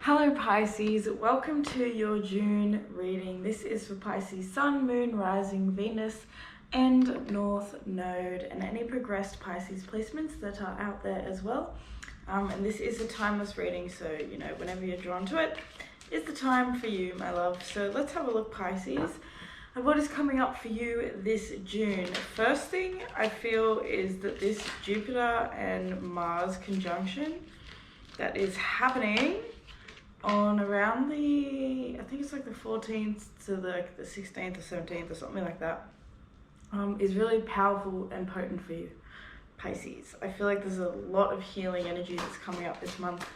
Hello Pisces, welcome to your June reading. This is for Pisces Sun, Moon, Rising, Venus and North Node, and any progressed Pisces placements that are out there as well. And this is a timeless reading, so whenever you're drawn to it, it's the time for you, my love. So let's have a look, Pisces, at what is coming up for you this June. First thing I feel is that this Jupiter and Mars conjunction that is happening on around I think it's like the 14th to the 16th or 17th or something like that, is really powerful and potent for you, Pisces. I feel like there's a lot of healing energy that's coming up this month.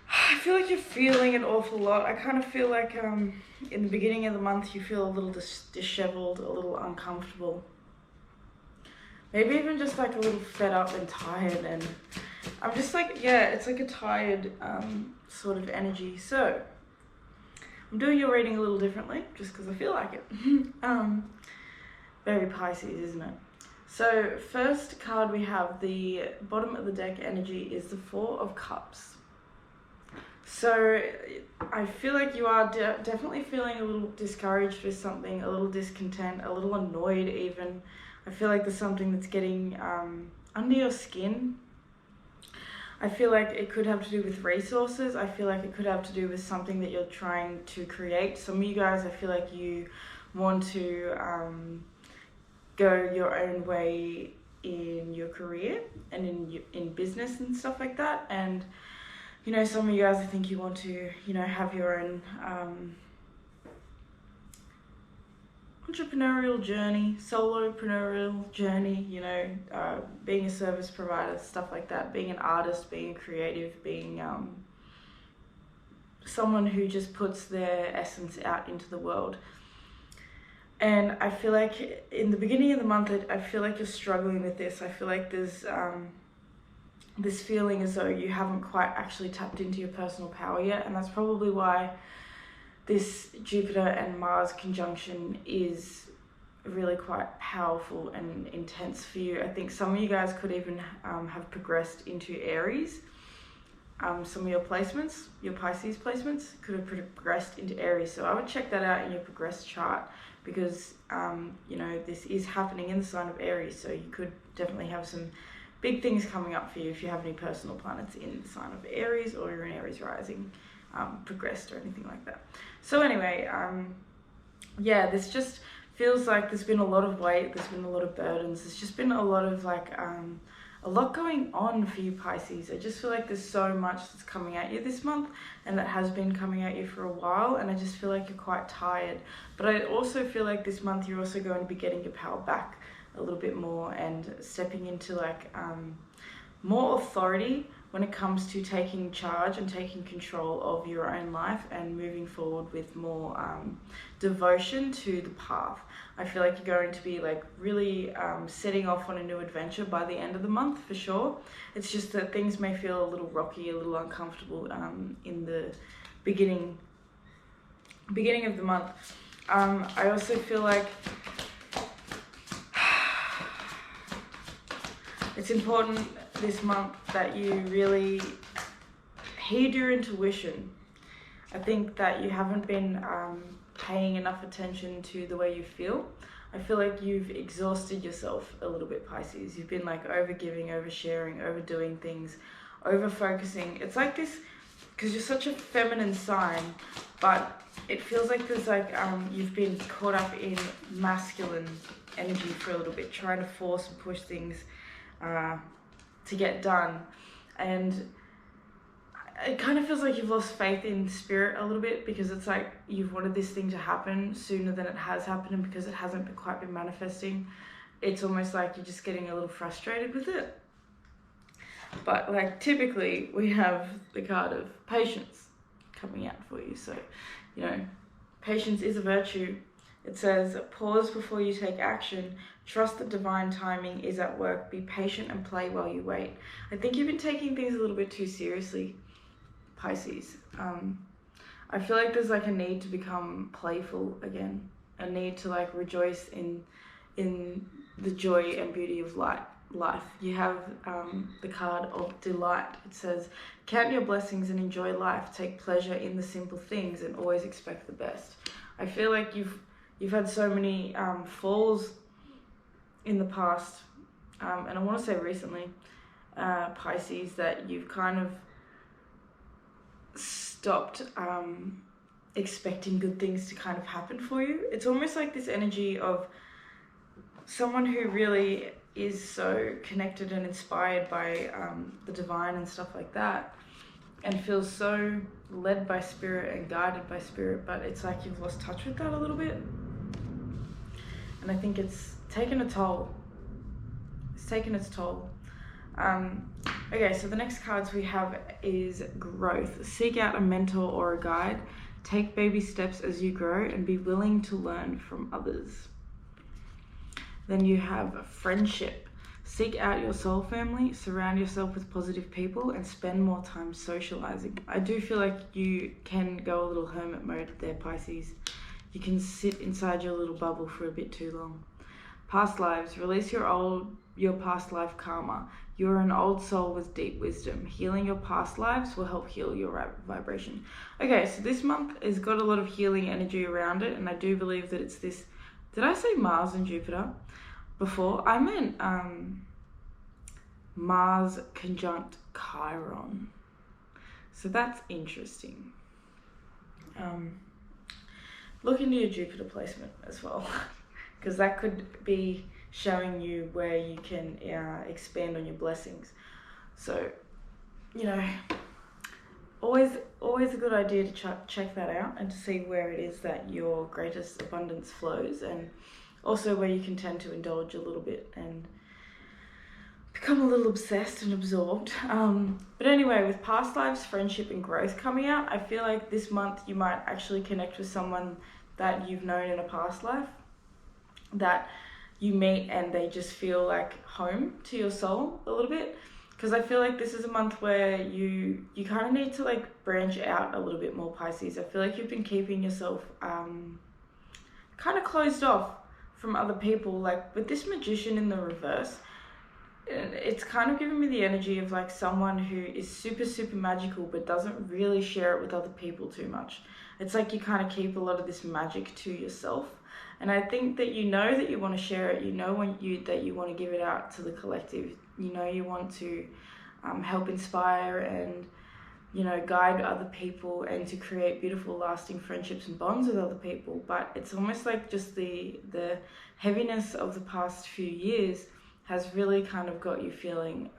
I feel like you're feeling an awful lot. I kind of feel like in the beginning of the month you feel a little disheveled, a little uncomfortable. Maybe even just like a little fed up and tired, and I'm just like, yeah, it's like a tired sort of energy. So I'm doing your reading a little differently just because I feel like it. Very Pisces, isn't it? So first card we have, the bottom of the deck energy is the Four of Cups. So I feel like you are definitely feeling a little discouraged with something, a little discontent, a little annoyed even. I feel like there's something that's getting under your skin. I feel like it could have to do with resources. I feel like it could have to do with something that you're trying to create. Some of you guys, I feel like you want to go your own way in your career and in business and stuff like that. And some of you guys, I think you want to have your own entrepreneurial journey, solopreneur journey, being a service provider, stuff like that, being an artist, being a creative, being someone who just puts their essence out into the world. And I feel like in the beginning of the month, I feel like you're struggling with this. I feel like there's this feeling as though you haven't quite actually tapped into your personal power yet, and that's probably why this Jupiter and Mars conjunction is really quite powerful and intense for you. I think some of you guys could even have progressed into Aries. Some of your placements, your Pisces placements, could have progressed into Aries. So I would check that out in your progressed chart, because this is happening in the sign of Aries. So you could definitely have some big things coming up for you if you have any personal planets in the sign of Aries, or you're an Aries rising, progressed or anything like that. So anyway, this just feels like there's been a lot of weight, there's been a lot of burdens, there's just been a lot of a lot going on for you, Pisces. I just feel like there's so much that's coming at you this month, and that has been coming at you for a while, and I just feel like you're quite tired. But I also feel like this month you're also going to be getting your power back a little bit more and stepping into more authority when it comes to taking charge and taking control of your own life and moving forward with more devotion to the path. I feel like you're going to be really setting off on a new adventure by the end of the month for sure. It's just that things may feel a little rocky, a little uncomfortable in the beginning of the month. I also feel like it's important this month that you really heed your intuition. I think that you haven't been paying enough attention to the way you feel. I feel like you've exhausted yourself a little bit, Pisces. You've been overgiving, oversharing, overdoing things, over-focusing. It's like this, because you're such a feminine sign, but it feels like there's you've been caught up in masculine energy for a little bit, trying to force and push things to get done, and it kind of feels like you've lost faith in spirit a little bit, because it's like you've wanted this thing to happen sooner than it has happened, and because it hasn't quite been manifesting, it's almost like you're just getting a little frustrated with it. But typically we have the card of patience coming out for you. So patience is a virtue. It says, pause before you take action. Trust that divine timing is at work. Be patient and play while you wait. I think you've been taking things a little bit too seriously, Pisces. I feel like there's a need to become playful again. A need to rejoice in in the joy and beauty of life. You have the card of delight. It says, count your blessings and enjoy life. Take pleasure in the simple things and always expect the best. I feel like you've had so many falls in the past, and I want to say recently, Pisces, that you've kind of stopped expecting good things to kind of happen for you. It's almost like this energy of someone who really is so connected and inspired by the divine and stuff like that, and feels so led by spirit and guided by spirit, but it's like you've lost touch with that a little bit. And I think it's taken a toll. It's taken its toll. Okay, so the next cards we have is growth. Seek out a mentor or a guide. Take baby steps as you grow and be willing to learn from others. Then you have friendship. Seek out your soul family, surround yourself with positive people, and spend more time socializing. I do feel like you can go a little hermit mode there, Pisces. You can sit inside your little bubble for a bit too long. Past lives. Release your past life karma. You're an old soul with deep wisdom. Healing your past lives will help heal your vibration. Okay, so this month has got a lot of healing energy around it, and I do believe that it's this... Did I say Mars and Jupiter before? I meant Mars conjunct Chiron. So that's interesting. Look into your Jupiter placement as well, because that could be showing you where you can expand on your blessings. So, you know, always a good idea to check that out and to see where it is that your greatest abundance flows, and also where you can tend to indulge a little bit and become a little obsessed and absorbed. But anyway, with past lives, friendship and growth coming out, I feel like this month you might actually connect with someone that you've known in a past life, that you meet and they just feel like home to your soul a little bit. Because I feel like this is a month where you kind of need to like branch out a little bit more, Pisces. I feel like you've been keeping yourself kind of closed off from other people. Like with this Magician in the reverse, it's kind of giving me the energy of like someone who is super, super magical but doesn't really share it with other people too much. It's like you kind of keep a lot of this magic to yourself. And I think that you know that you want to share it, you know that you want to give it out to the collective, you know you want to help inspire and, you know, guide other people and to create beautiful lasting friendships and bonds with other people. But it's almost like just the heaviness of the past few years has really kind of got you feeling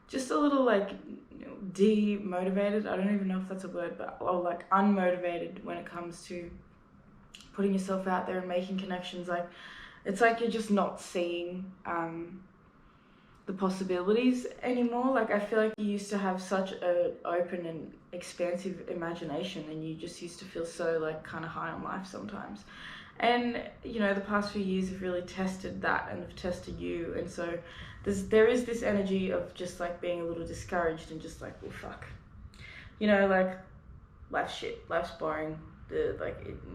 just a little like demotivated. I don't even know if that's a word, but or like unmotivated when it comes to putting yourself out there and making connections. Like it's like you're just not seeing the possibilities anymore. Like I feel like you used to have such an open and expansive imagination, and you just used to feel so like kind of high on life sometimes. And you know, the past few years have really tested that and have tested you, and so there is this energy of just like being a little discouraged and just like, well, fuck, you know, like life's shit, life's boring,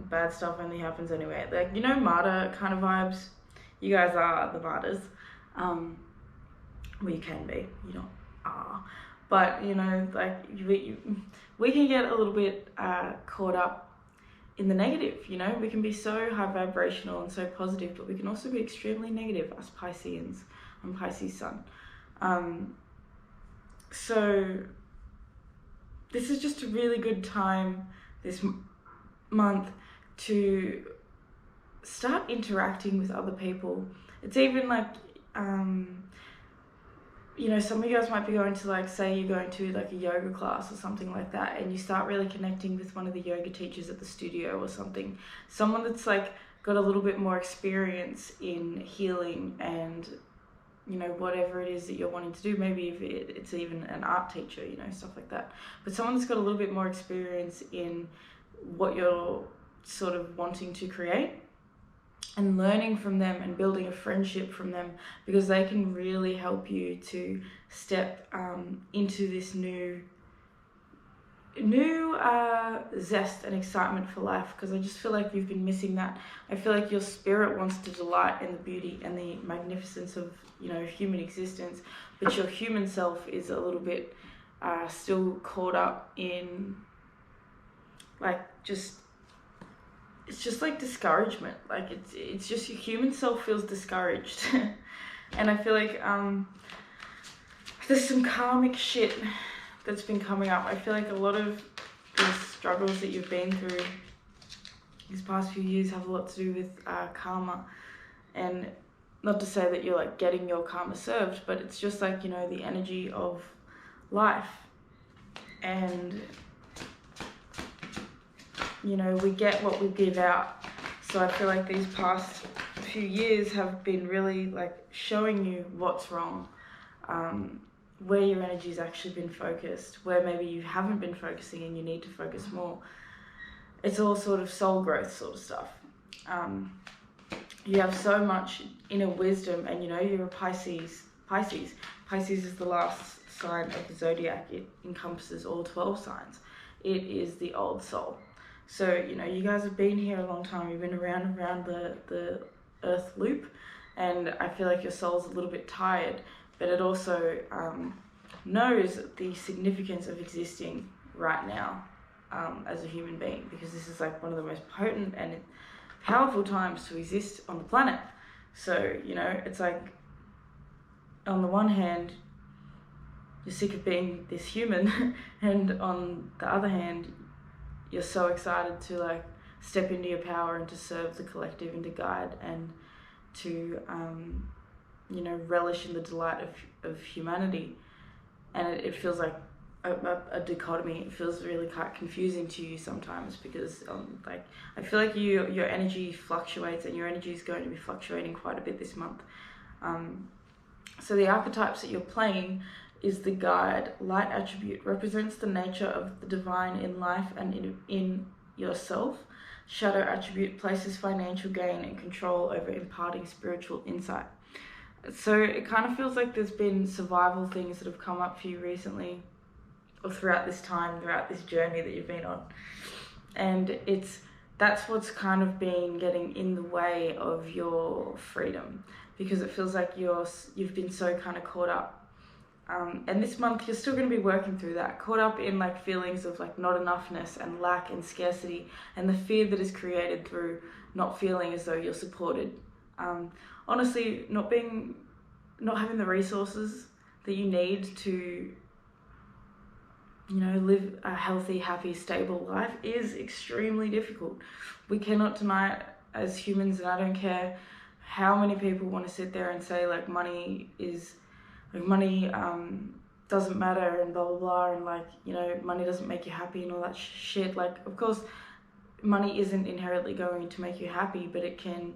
bad stuff only happens anyway. Like, you know, martyr kind of vibes. You guys are the martyrs. Well, you can be, you don't are, but you know, like we can get a little bit caught up in the negative. You know, we can be so high vibrational and so positive, but we can also be extremely negative, us Pisceans. I'm Pisces sun. So this is just a really good time this month to start interacting with other people. It's even like, you know, some of you guys might be going to, like, say you're going to like a yoga class or something like that, and you start really connecting with one of the yoga teachers at the studio or something, someone that's like got a little bit more experience in healing and, you know, whatever it is that you're wanting to do. Maybe if it's even an art teacher, you know, stuff like that, but someone that's got a little bit more experience in what you're sort of wanting to create, and learning from them and building a friendship from them, because they can really help you to step into this new zest and excitement for life, because I just feel like you've been missing that. I feel like your spirit wants to delight in the beauty and the magnificence of, human existence, but your human self is a little bit still caught up in it's just like discouragement. Like it's just your human self feels discouraged. And I feel like there's some karmic shit that's been coming up. I feel like a lot of the struggles that you've been through these past few years have a lot to do with karma. And not to say that you're like getting your karma served, but it's just like, the energy of life. And we get what we give out. So I feel like these past few years have been really like showing you what's wrong, where your energy's actually been focused, where maybe you haven't been focusing and you need to focus more. It's all sort of soul growth sort of stuff. You have so much inner wisdom, and you're a Pisces. Pisces is the last sign of the zodiac. It encompasses all 12 signs. It is the old soul. So, you guys have been here a long time. You've been around the earth loop, and I feel like your soul's a little bit tired, but it also knows the significance of existing right now as a human being, because this is like one of the most potent and powerful times to exist on the planet. So, it's like, on the one hand, you're sick of being this human, and on the other hand, you're so excited to like step into your power and to serve the collective and to guide and to relish in the delight of humanity. And it feels like a dichotomy. It feels really quite confusing to you sometimes, because I feel like your energy fluctuates, and your energy is going to be fluctuating quite a bit this month. So the archetypes that you're playing is the guide. Light attribute represents the nature of the divine in life and in yourself. Shadow attribute places financial gain and control over imparting spiritual insight. So it kind of feels like there's been survival things that have come up for you recently, or throughout this time, throughout this journey that you've been on. And that's what's kind of been getting in the way of your freedom, because it feels like you've been so kind of caught up. And this month you're still going to be working through that, caught up in like feelings of like not enoughness and lack and scarcity, and the fear that is created through not feeling as though you're supported. Honestly, not having the resources that you need to live a healthy, happy, stable life is extremely difficult. We cannot deny it as humans, and I don't care how many people want to sit there and say like money doesn't matter and blah blah blah, and money doesn't make you happy and all that shit. Like, of course money isn't inherently going to make you happy, but it can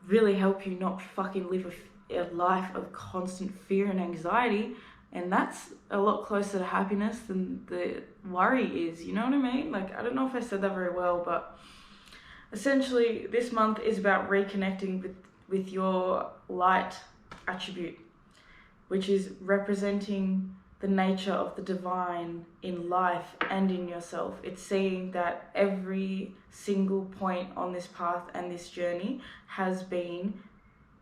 really help you not fucking live a life of constant fear and anxiety, and that's a lot closer to happiness than the worry is. You know what I mean? Like, I don't know if I said that very well, but essentially this month is about reconnecting with your light attribute, which is representing the nature of the divine in life and in yourself. It's seeing that every single point on this path and this journey has been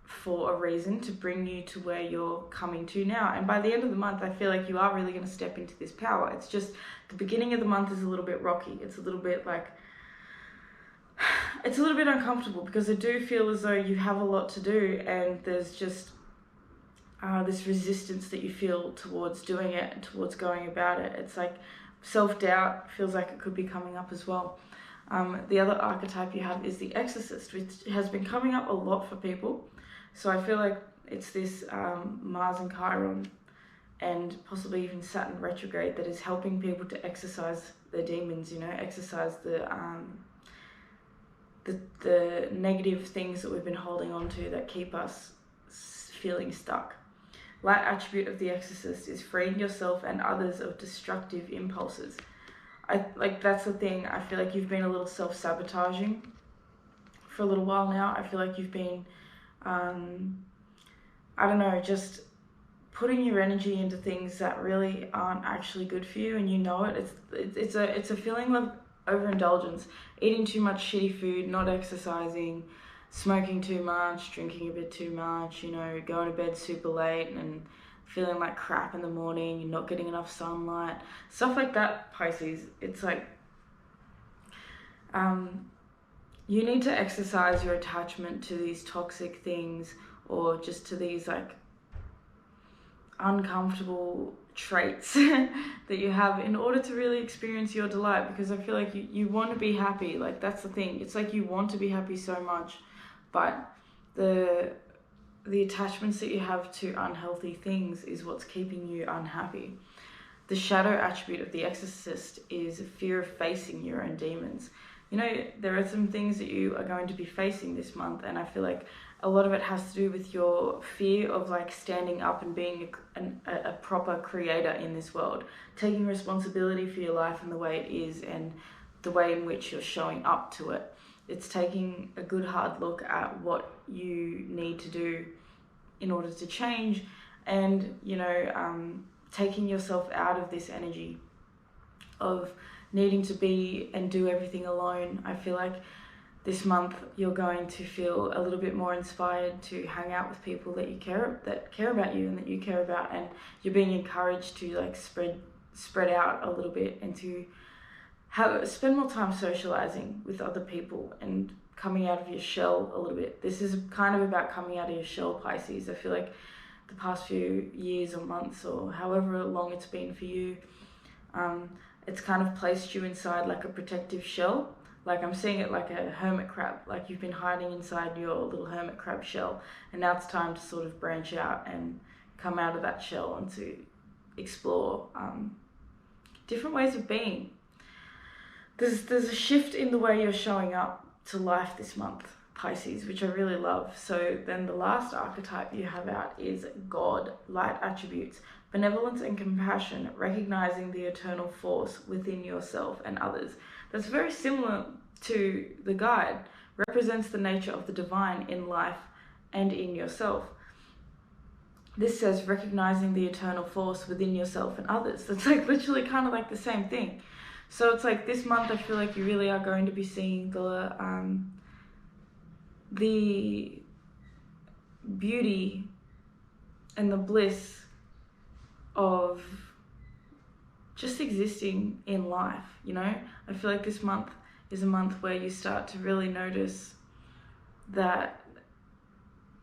for a reason, to bring you to where you're coming to now. And by the end of the month, I feel like you are really going to step into this power. It's just the beginning of the month is a little bit rocky. It's a little bit uncomfortable, because I do feel as though you have a lot to do, and there's just this resistance that you feel towards doing it and towards going about it. It's like self-doubt feels like it could be coming up as well. The other archetype you have is the Exorcist, which has been coming up a lot for people. So I feel like it's this Mars and Chiron, and possibly even Saturn retrograde, that is helping people to exercise their demons, exercise the negative things that we've been holding on to that keep us feeling stuck. Light attribute of the Exorcist is freeing yourself and others of destructive impulses. That's the thing. I feel like you've been a little self-sabotaging for a little while now. I feel like you've been, just putting your energy into things that really aren't actually good for you, and you know it. It's a feeling of overindulgence, eating too much shitty food, not exercising, smoking too much, drinking a bit too much, you know, going to bed super late and feeling like crap in the morning, not getting enough sunlight, stuff like that, Pisces. It's like, you need to exercise your attachment to these toxic things, or just to these like uncomfortable traits that you have, in order to really experience your delight. Because I feel like you want to be happy. Like, that's the thing. It's like you want to be happy so much, but the attachments that you have to unhealthy things is what's keeping you unhappy. The shadow attribute of the exorcist is fear of facing your own demons. You know, there are some things that you are going to be facing this month, and I feel like a lot of it has to do with your fear of like standing up and being a proper creator in this world, taking responsibility for your life and the way it is, and the way in which you're showing up to it. It's taking a good hard look at what you need to do in order to change, and, you know, taking yourself out of this energy of needing to be and do everything alone. I feel like this month you're going to feel a little bit more inspired to hang out with people that care about you and that you care about, and you're being encouraged to like spread out a little bit, and to spend more time socializing with other people and coming out of your shell a little bit. This is kind of about coming out of your shell, Pisces. I feel like the past few years or months, or however long it's been for you, it's kind of placed you inside like a protective shell. Like, I'm seeing it like a hermit crab, like you've been hiding inside your little hermit crab shell, and now it's time to sort of branch out and come out of that shell and to explore different ways of being. There's a shift in the way you're showing up to life this month, Pisces, which I really love. So then the last archetype you have out is God, light attributes, benevolence and compassion, recognizing the eternal force within yourself and others. That's very similar to the guide, represents the nature of the divine in life and in yourself. This says recognizing the eternal force within yourself and others. That's like literally kind of like the same thing. So it's like this month I feel like you really are going to be seeing the beauty and the bliss of just existing in life, you know? I feel like this month is a month where you start to really notice that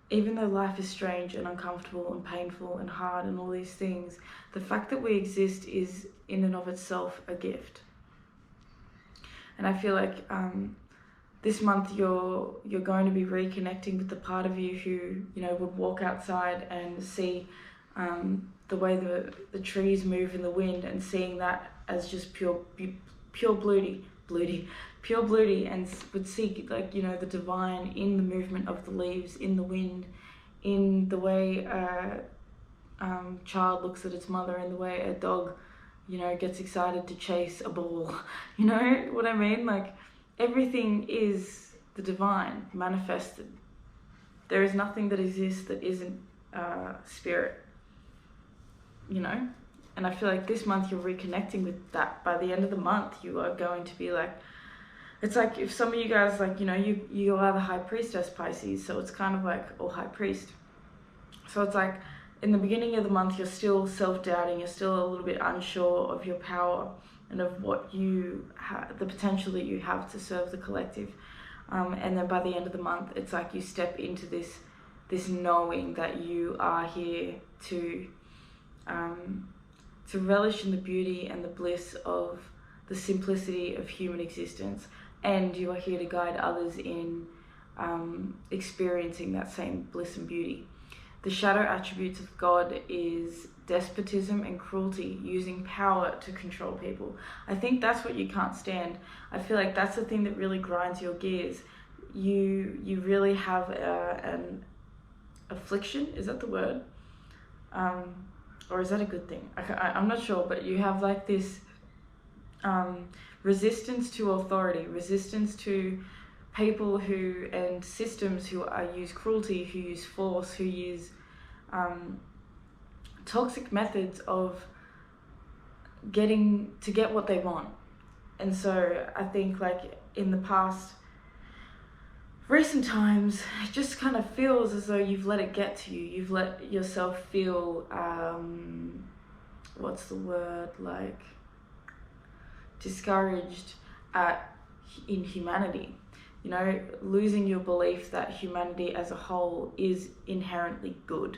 even though life is strange and uncomfortable and painful and hard and all these things, the fact that we exist is in and of itself a gift. And I feel like this month you're going to be reconnecting with the part of you who, you know, would walk outside and see the way the trees move in the wind, and seeing that as just pure beauty, and would see, like, you know, the divine in the movement of the leaves, in the wind, in the way a child looks at its mother, in the way a dog, you know, gets excited to chase a ball. You know what I mean? Like, everything is the divine manifested. There is nothing that exists that isn't spirit, you know? And I feel like this month you're reconnecting with that. By the end of the month, you are going to be like, it's like if some of you guys, like, you know, you are the high priestess, Pisces, so it's kind of like, or high priest. So it's like, in the beginning of the month, you're still self-doubting, you're still a little bit unsure of your power and of what you have, the potential that you have to serve the collective. And then by the end of the month, it's like you step into this knowing that you are here to relish in the beauty and the bliss of the simplicity of human existence, and you are here to guide others in experiencing that same bliss and beauty. The shadow attributes of God is despotism and cruelty, using power to control people. I think that's what you can't stand. I feel like that's the thing that really grinds your gears. You really have an affliction, is that the word? Or is that a good thing? I'm not sure, but you have like this resistance to authority, resistance to people who and systems who use cruelty, who use force, who use toxic methods of get what they want. And so I think like in the past, recent times, it just kind of feels as though you've let it get to you. You've let yourself feel, what's the word, like discouraged in humanity. You know, losing your belief that humanity as a whole is inherently good,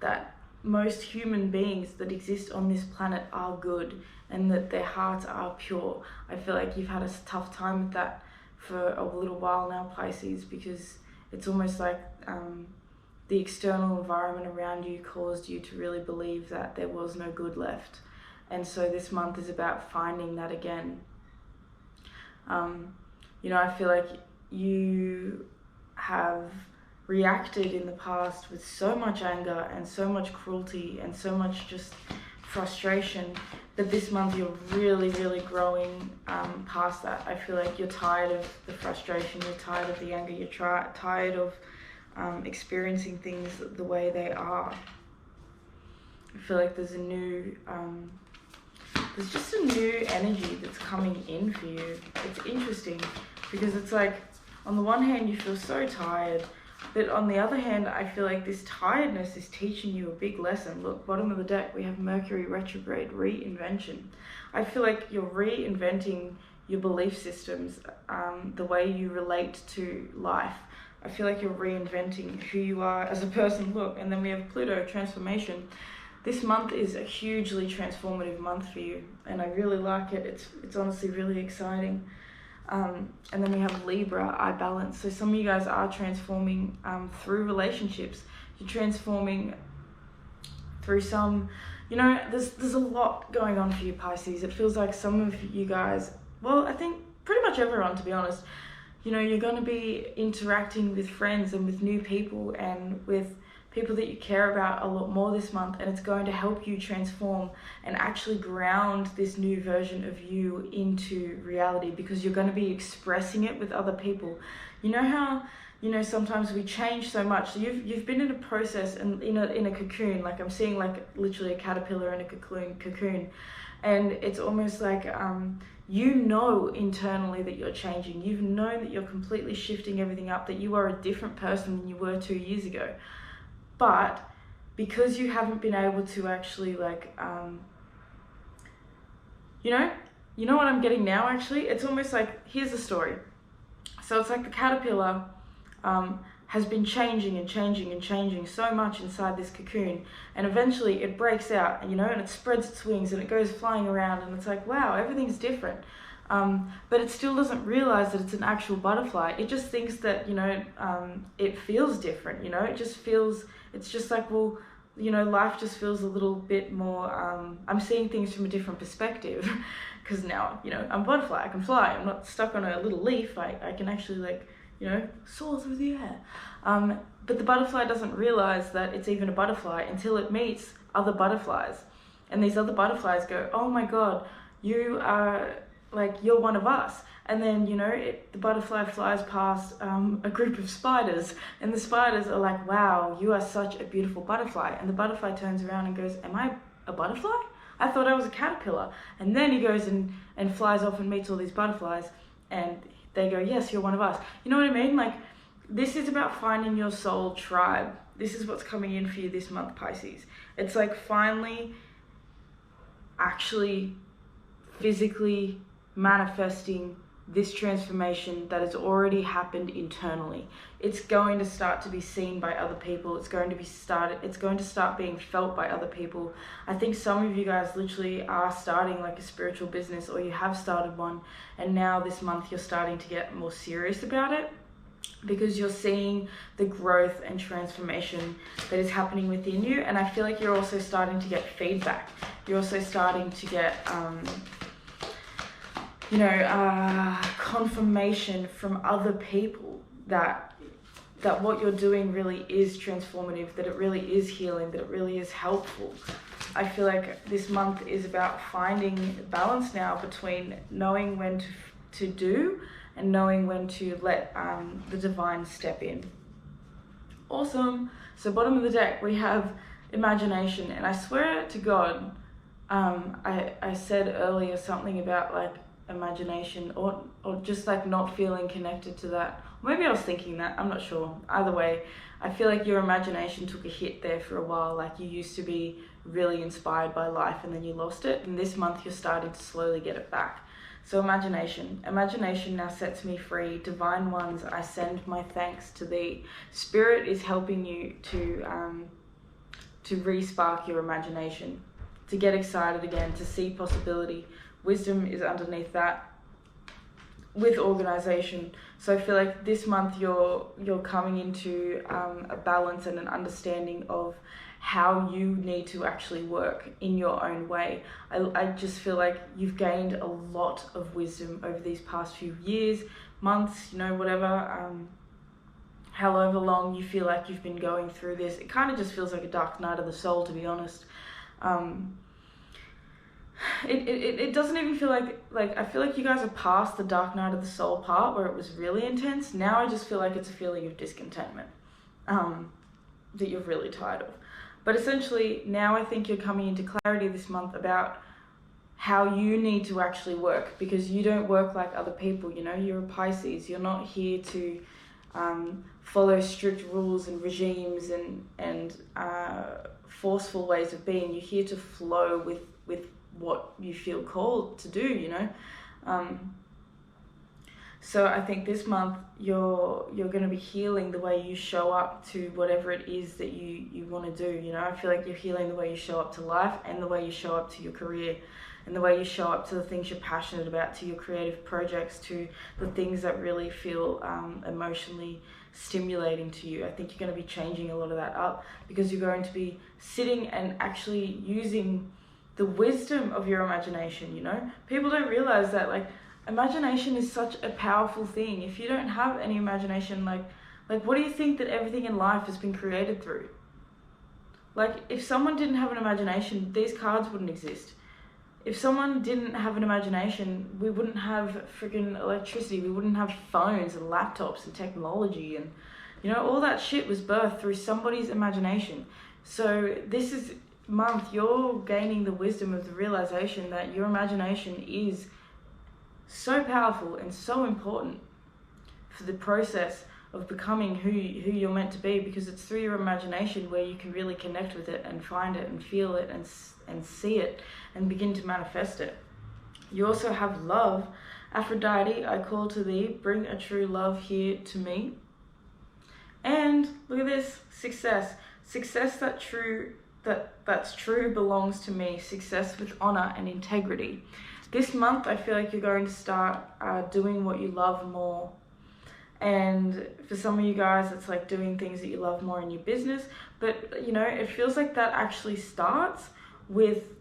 that most human beings that exist on this planet are good, and that their hearts are pure. I feel like you've had a tough time with that for a little while now, Pisces, because it's almost like the external environment around you caused you to really believe that there was no good left. And so this month is about finding that again. You know, I feel like you have reacted in the past with so much anger and so much cruelty and so much just frustration, but this month you're really, really growing past that. I feel like you're tired of the frustration, you're tired of the anger, you're tired of experiencing things the way they are. I feel like there's just a new energy that's coming in for you. It's interesting because it's like, on the one hand, you feel so tired, but on the other hand, I feel like this tiredness is teaching you a big lesson. Look, bottom of the deck, we have Mercury retrograde, reinvention. I feel like you're reinventing your belief systems, the way you relate to life. I feel like you're reinventing who you are as a person. Look, and then we have Pluto, transformation. This month is a hugely transformative month for you, and I really like it. It's honestly really exciting. And then we have Libra, I balance. So some of you guys are transforming through relationships. You're transforming through some, you know, there's a lot going on for you, Pisces. It feels like some of you guys, well, I think pretty much everyone, to be honest, you know, you're going to be interacting with friends and with new people and with people that you care about a lot more this month, and it's going to help you transform and actually ground this new version of you into reality, because you're going to be expressing it with other people. You know how, you know, sometimes we change so much. So you've been in a process and in a cocoon, like I'm seeing like literally a caterpillar in a cocoon, and it's almost like you know internally that you're changing. You've known that you're completely shifting everything up, that you are a different person than you were 2 years ago. But because you haven't been able to actually like, you know what I'm getting now, actually? It's almost like, here's the story. So it's like the caterpillar has been changing and changing and changing so much inside this cocoon, and eventually it breaks out, you know, and it spreads its wings and it goes flying around, and it's like, wow, everything's different. But it still doesn't realize that it's an actual butterfly. It just thinks that, you know, it feels different, you know, it's just like, well, you know, life just feels a little bit more, I'm seeing things from a different perspective, because now, you know, I'm a butterfly, I can fly, I'm not stuck on a little leaf, I can actually, like, you know, soar through the air. But the butterfly doesn't realize that it's even a butterfly until it meets other butterflies. And these other butterflies go, oh my God, you are, like, you're one of us. And then, you know, the butterfly flies past a group of spiders, and the spiders are like, wow, you are such a beautiful butterfly. And the butterfly turns around and goes, am I a butterfly? I thought I was a caterpillar. And then he goes and flies off and meets all these butterflies, and they go, yes, you're one of us. You know what I mean? Like, this is about finding your soul tribe. This is what's coming in for you this month, Pisces. It's like finally actually physically manifesting this transformation that has already happened internally. It's going to start to be seen by other people. It's going to start being felt by other people. I think some of you guys literally are starting like a spiritual business, or you have started one, and now this month you're starting to get more serious about it, because you're seeing the growth and transformation that is happening within you. And I feel like you're also starting to get feedback. You're also starting to get confirmation from other people that what you're doing really is transformative, that it really is healing, that it really is helpful. I feel like this month is about finding balance now between knowing when to do and knowing when to let the divine step in. Awesome. So bottom of the deck, we have imagination. And I swear to God, I said earlier something about like imagination, or just like not feeling connected to that. Maybe I was thinking that, I'm not sure. Either way, I feel like your imagination took a hit there for a while. Like you used to be really inspired by life and then you lost it, and this month you're starting to slowly get it back. So imagination now sets me free. Divine ones, I send my thanks to thee. Spirit is helping you to re-spark your imagination, to get excited again, to see possibility. Wisdom is underneath that, with organization. So I feel like this month you're coming into a balance and an understanding of how you need to actually work in your own way. I just feel like you've gained a lot of wisdom over these past few years, months, whatever, however long you feel like you've been going through this. It kind of just feels like a dark night of the soul, to be honest. It doesn't even feel like I feel like you guys are past the dark night of the soul part where it was really intense. Now I just feel like it's a feeling of discontentment that you're really tired of. But essentially now I think you're coming into clarity this month about how you need to actually work, because you don't work like other people. You're a Pisces. You're not here to follow strict rules and regimes and forceful ways of being. You're here to flow with what you feel called to do, So I think this month you're going to be healing the way you show up to whatever it is that you want to do. I feel like you're healing the way you show up to life, and the way you show up to your career, and the way you show up to the things you're passionate about, to your creative projects, to the things that really feel emotionally stimulating to you. I think you're going to be changing a lot of that up, because you're going to be sitting and actually using the wisdom of your imagination. People don't realize that, like, imagination is such a powerful thing. If you don't have any imagination, like what do you think that everything in life has been created through? Like, if someone didn't have an imagination, these cards wouldn't exist. If someone didn't have an imagination, we wouldn't have freaking electricity. We wouldn't have phones and laptops and technology, and all that shit was birthed through somebody's imagination. So this is month you're gaining the wisdom of the realization that your imagination is so powerful and so important for the process of becoming who you're meant to be, because it's through your imagination where you can really connect with it and find it and feel it and see it and begin to manifest it. You also have love. Aphrodite, I call to thee, bring a true love here to me. And look at this, success that's true belongs to me. Success with honor and integrity. This month, I feel like you're going to start doing what you love more. And for some of you guys, it's like doing things that you love more in your business. But, it feels like that actually starts with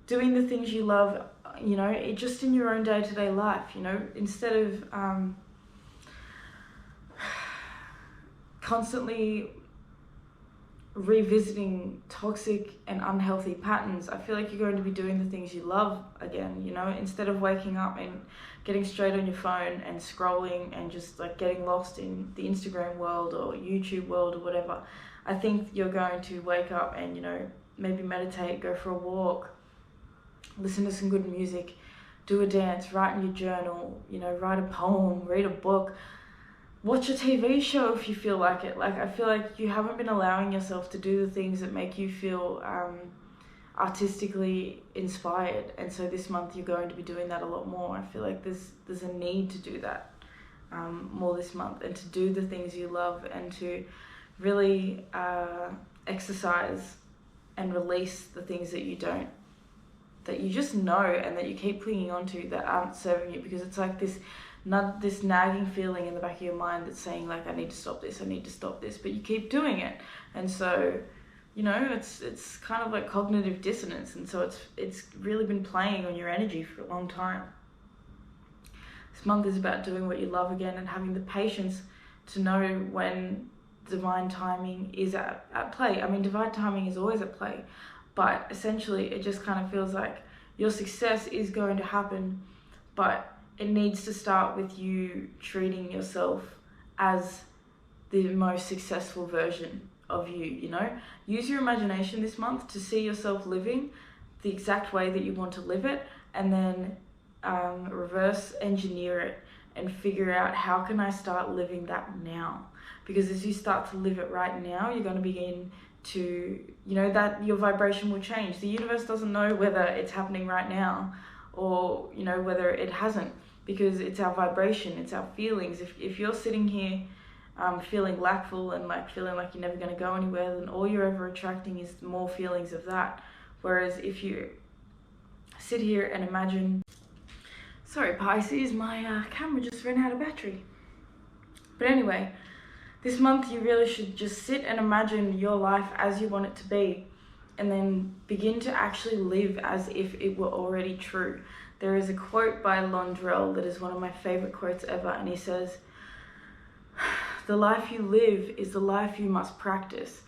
doing the things you love, just in your own day-to-day life, instead of constantly revisiting toxic and unhealthy patterns. I feel like you're going to be doing the things you love again, instead of waking up and getting straight on your phone and scrolling and just like getting lost in the Instagram world or YouTube world or whatever. I think you're going to wake up and, maybe meditate, go for a walk, listen to some good music, do a dance, write in your journal, write a poem, read a book, watch a TV show if you feel like it. Like, I feel like you haven't been allowing yourself to do the things that make you feel artistically inspired, and so this month you're going to be doing that a lot more. I feel like there's a need to do that more this month, and to do the things you love, and to really exercise and release the things that you don't, that you just know and that you keep clinging on to that aren't serving you, because it's like this nagging feeling in the back of your mind that's saying, like, I need to stop this, but you keep doing it. And so, it's kind of like cognitive dissonance, and so it's really been playing on your energy for a long time. This month is about doing what you love again, and having the patience to know when divine timing is at play. I mean, divine timing is always at play, but essentially it just kind of feels like your success is going to happen, but it needs to start with you treating yourself as the most successful version of you, you know? Use your imagination this month to see yourself living the exact way that you want to live it, and then reverse engineer it and figure out, how can I start living that now? Because as you start to live it right now, you're going to begin to, you know, that your vibration will change. The universe doesn't know whether it's happening right now or, you know, whether it hasn't, because it's our vibration, it's our feelings. If you're sitting here feeling lackful and like feeling like you're never going to go anywhere, then all you're ever attracting is more feelings of that. Whereas if you sit here and imagine, sorry Pisces, my camera just ran out of battery. But anyway, this month you really should just sit and imagine your life as you want it to be, and then begin to actually live as if it were already true. There is a quote by Londrell that is one of my favorite quotes ever, and he says, "The life you live is the life you must practice,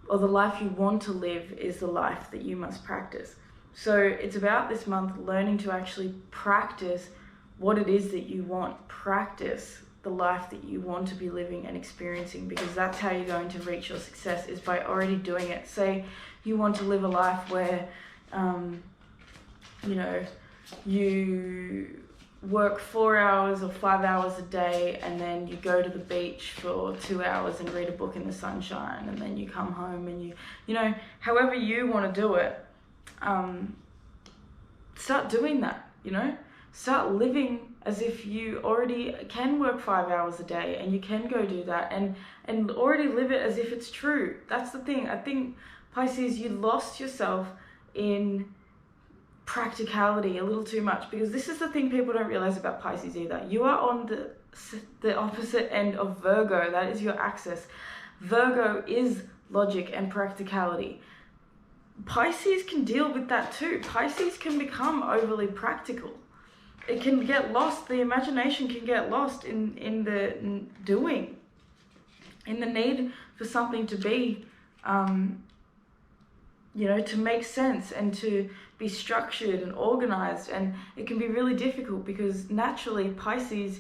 or the life you want to live is the life that you must practice." So it's about this month learning to actually practice what it is that you want. Practice the life that you want to be living and experiencing, because that's how you're going to reach your success, is by already doing it. Say you want to live a life where, you know, you work 4 hours or 5 hours a day, and then you go to the beach for 2 hours and read a book in the sunshine, and then you come home and you know, however you want to do it, start doing that, you know? Start living as if you already can work 5 hours a day and you can go do that, and already live it as if it's true. That's the thing. I think, Pisces, you lost yourself in practicality a little too much, because this is the thing people don't realize about Pisces either. You are on the opposite end of Virgo. That is your axis. Virgo is logic and practicality. Pisces can deal with that too. Pisces can become overly practical. It can get lost. The imagination can get lost in the doing, in the need for something to be, you know, to make sense and to be structured and organized. And it can be really difficult, because naturally Pisces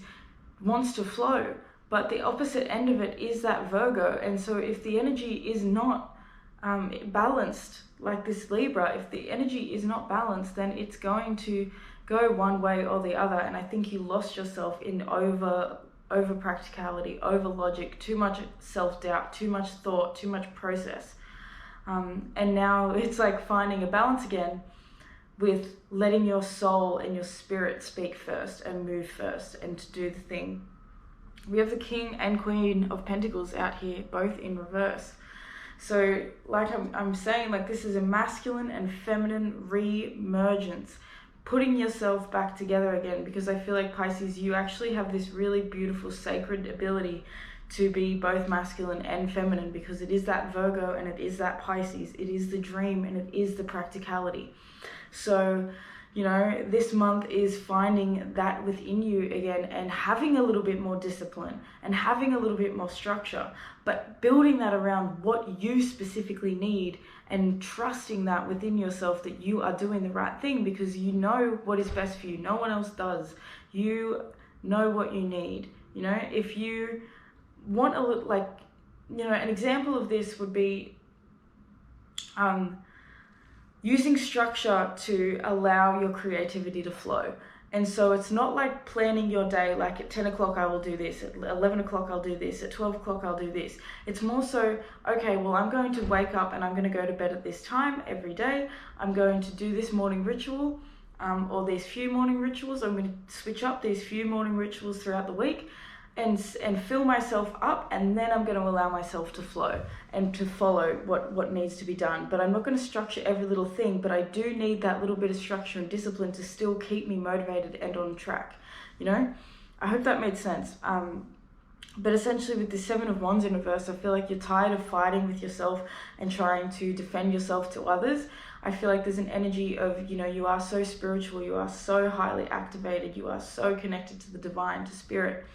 wants to flow, but the opposite end of it is that Virgo. And so if the energy is not balanced, like this Libra, if the energy is not balanced, then it's going to go one way or the other. And I think you lost yourself in over practicality, over logic, too much self-doubt, too much thought, too much process. And now it's like finding a balance again with letting your soul and your spirit speak first and move first and to do the thing. We have the King and Queen of Pentacles out here, both in reverse. So like I'm saying, like, this is a masculine and feminine re-emergence, putting yourself back together again, because I feel like, Pisces, you actually have this really beautiful sacred ability to be both masculine and feminine, because it is that Virgo and it is that Pisces. It is the dream and it is the practicality. So, you know, this month is finding that within you again, and having a little bit more discipline and having a little bit more structure, but building that around what you specifically need, and trusting that within yourself that you are doing the right thing, because you know what is best for you. No one else does. You know what you need. You know, if you want a little, like, you know, an example of this would be using structure to allow your creativity to flow. And so it's not like planning your day, like at 10 o'clock I will do this, at 11 o'clock I'll do this, at 12 o'clock I'll do this. It's more so, okay, well, I'm going to wake up and I'm going to go to bed at this time every day. I'm going to do this morning ritual, or these few morning rituals. I'm going to switch up these few morning rituals throughout the week, and fill myself up, and then I'm going to allow myself to flow and to follow what needs to be done. But I'm not going to structure every little thing, but I do need that little bit of structure and discipline to still keep me motivated and on track, you know? I hope that made sense. But essentially with the Seven of Wands in reverse, I feel like you're tired of fighting with yourself and trying to defend yourself to others. I feel like there's an energy of, you know, you are so spiritual, you are so highly activated, you are so connected to the divine, to spirit.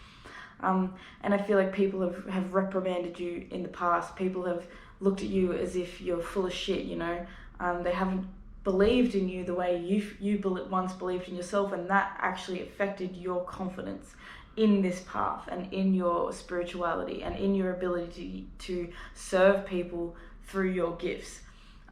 And I feel like people have reprimanded you in the past. People have looked at you as if you're full of shit, you know. They haven't believed in you the way you once believed in yourself, and that actually affected your confidence in this path and in your spirituality and in your ability to serve people through your gifts.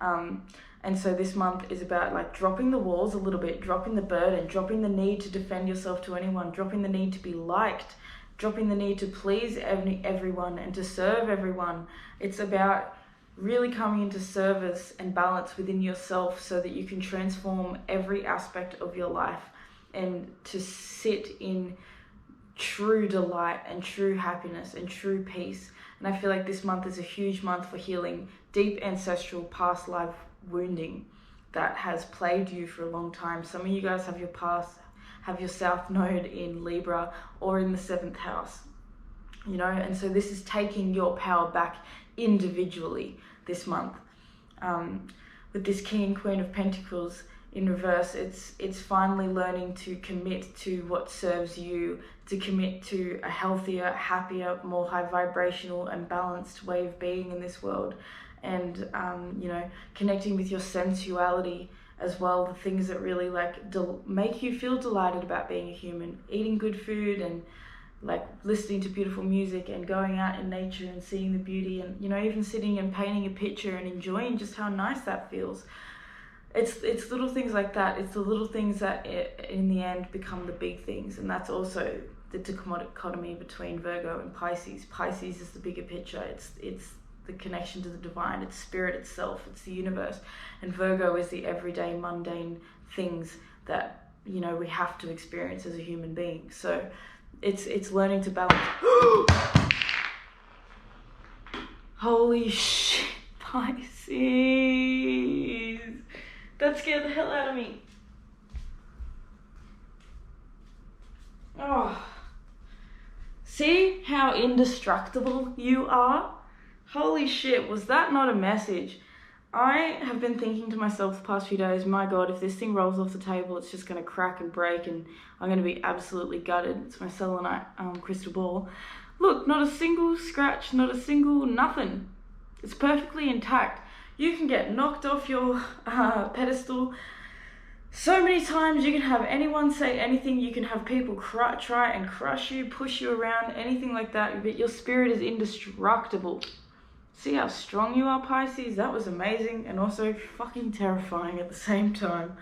And so this month is about like dropping the walls a little bit, dropping the burden, dropping the need to defend yourself to anyone, dropping the need to be liked, dropping the need to please everyone and to serve everyone. It's about really coming into service and balance within yourself so that you can transform every aspect of your life and to sit in true delight and true happiness and true peace. And I feel like this month is a huge month for healing deep ancestral past life wounding that has plagued you for a long time. Some of you guys have your South Node in Libra or in the 7th house, you know, and so this is taking your power back individually this month. With this King and Queen of Pentacles in reverse, it's finally learning to commit to what serves you, to commit to a healthier, happier, more high vibrational and balanced way of being in this world. And you know, connecting with your sensuality as well, the things that really like make you feel delighted about being a human, eating good food and like listening to beautiful music and going out in nature and seeing the beauty, and you know, even sitting and painting a picture and enjoying just how nice that feels. It's little things like that. It's the little things that in the end become the big things. And that's also the dichotomy between Virgo and Pisces. Pisces is the bigger picture. It's the connection to the divine. It's spirit itself. It's the universe. And Virgo is the everyday mundane things that, you know, we have to experience as a human being. So it's learning to balance. Holy shit, Pisces. That scared the hell out of me. Oh. See how indestructible you are? Holy shit, was that not a message? I have been thinking to myself the past few days, my God, if this thing rolls off the table, it's just going to crack and break and I'm going to be absolutely gutted. It's my selenite crystal ball. Look, not a single scratch, not a single nothing. It's perfectly intact. You can get knocked off your pedestal so many times. You can have anyone say anything. You can have people try and crush you, push you around, anything like that. But your spirit is indestructible. See how strong you are, Pisces? That was amazing and also fucking terrifying at the same time.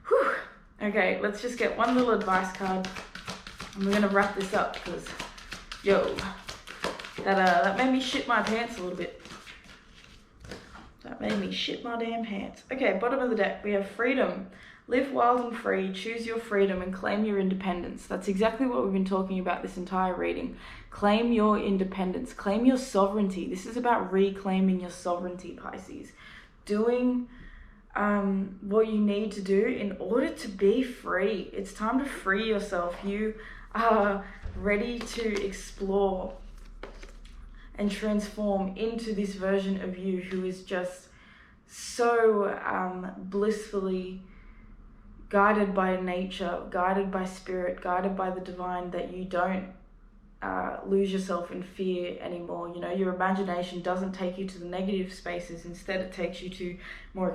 Whew. Okay, let's just get one little advice card. And we're going to wrap this up because, yo, that made me shit my pants a little bit. That made me shit my damn pants. Okay, bottom of the deck, we have freedom. Live wild and free, choose your freedom and claim your independence. That's exactly what we've been talking about this entire reading. Claim your independence, claim your sovereignty. This is about reclaiming your sovereignty, Pisces. Doing what you need to do in order to be free. It's time to free yourself. You are ready to explore and transform into this version of you who is just so blissfully guided by nature, guided by spirit, guided by the divine, that you don't lose yourself in fear anymore. You know, your imagination doesn't take you to the negative spaces. Instead, it takes you to more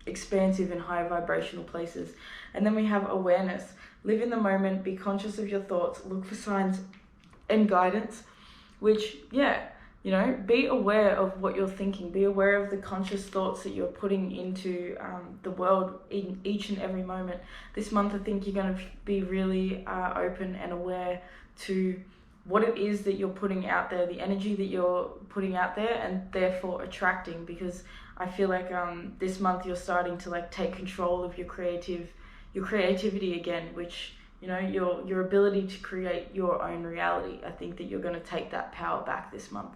expansive and higher vibrational places. And then we have awareness. Live in the moment, be conscious of your thoughts, look for signs and guidance. Which, yeah, you know, be aware of what you're thinking. Be aware of the conscious thoughts that you're putting into the world in each and every moment. This month, I think you're going to be really open and aware to what it is that you're putting out there, the energy that you're putting out there, and therefore attracting. Because I feel like this month you're starting to like take control of your creativity again, which, you know, your ability to create your own reality. I think that you're going to take that power back this month.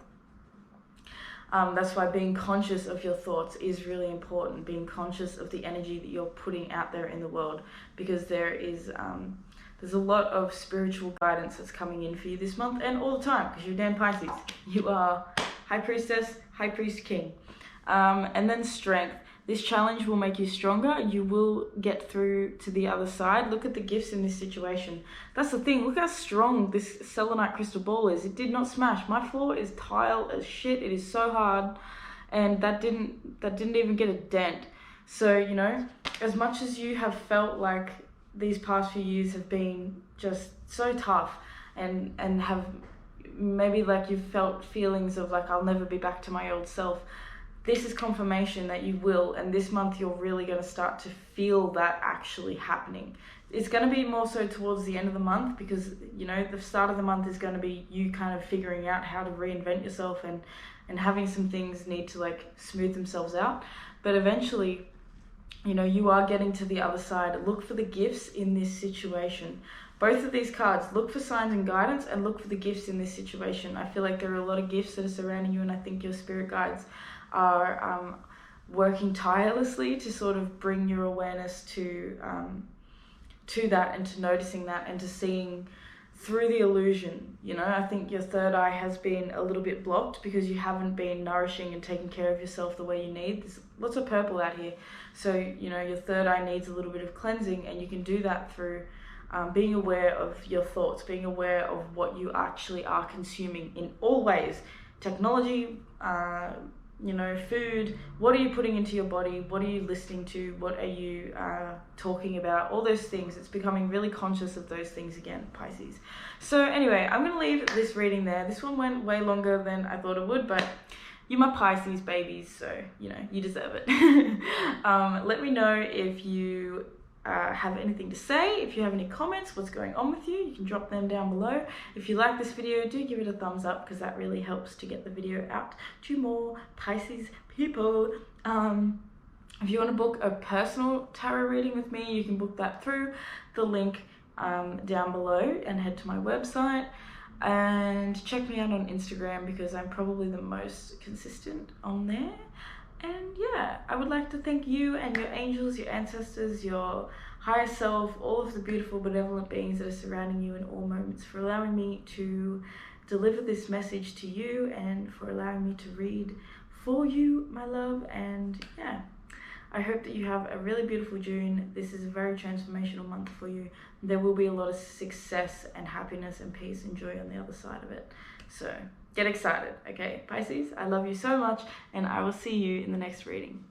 That's why being conscious of your thoughts is really important. Being conscious of the energy that you're putting out there in the world, because there's a lot of spiritual guidance that's coming in for you this month and all the time, because you're damn Pisces. You are High Priestess, High Priest, King. And then strength. This challenge will make you stronger. You will get through to the other side. Look at the gifts in this situation. That's the thing. Look how strong this selenite crystal ball is. It did not smash. My floor is tile as shit. It is so hard. And that didn't even get a dent. So, you know, as much as you have felt like these past few years have been just so tough, and have maybe like you've felt feelings of like, I'll never be back to my old self. This is confirmation that you will, and this month you're really going to start to feel that actually happening. It's going to be more so towards the end of the month, because, you know, the start of the month is going to be you kind of figuring out how to reinvent yourself and having some things need to like smooth themselves out. But eventually, you know, you are getting to the other side. Look for the gifts in this situation. Both of these cards, look for signs and guidance, and look for the gifts in this situation. I feel like there are a lot of gifts that are surrounding you, and I think your spirit guides are working tirelessly to sort of bring your awareness to that, and to noticing that, and to seeing through the illusion. You know, I think your third eye has been a little bit blocked because you haven't been nourishing and taking care of yourself the way you need. There's lots of purple out here, so you know your third eye needs a little bit of cleansing, and you can do that through being aware of your thoughts, being aware of what you actually are consuming in all ways. Technology, you know, food, what are you putting into your body, what are you listening to, what are you talking about, all those things. It's becoming really conscious of those things again, Pisces. So anyway, I'm going to leave this reading there. This one went way longer than I thought it would, but you're my Pisces babies, so, you know, you deserve it. Let me know if you have anything to say, if you have any comments, what's going on with you. You can drop them down below. If you like this video, do give it a thumbs up, because that really helps to get the video out to more Pisces people. If you want to book a personal tarot reading with me, you can book that through the link down below, and head to my website, and check me out on Instagram, because I'm probably the most consistent on there. And yeah, I would like to thank you and your angels, your ancestors, your higher self, all of the beautiful benevolent beings that are surrounding you in all moments, for allowing me to deliver this message to you, and for allowing me to read for you, my love. And yeah, I hope that you have a really beautiful June. This is a very transformational month for you. There will be a lot of success and happiness and peace and joy on the other side of it. So get excited, okay, Pisces? I love you so much, and I will see you in the next reading.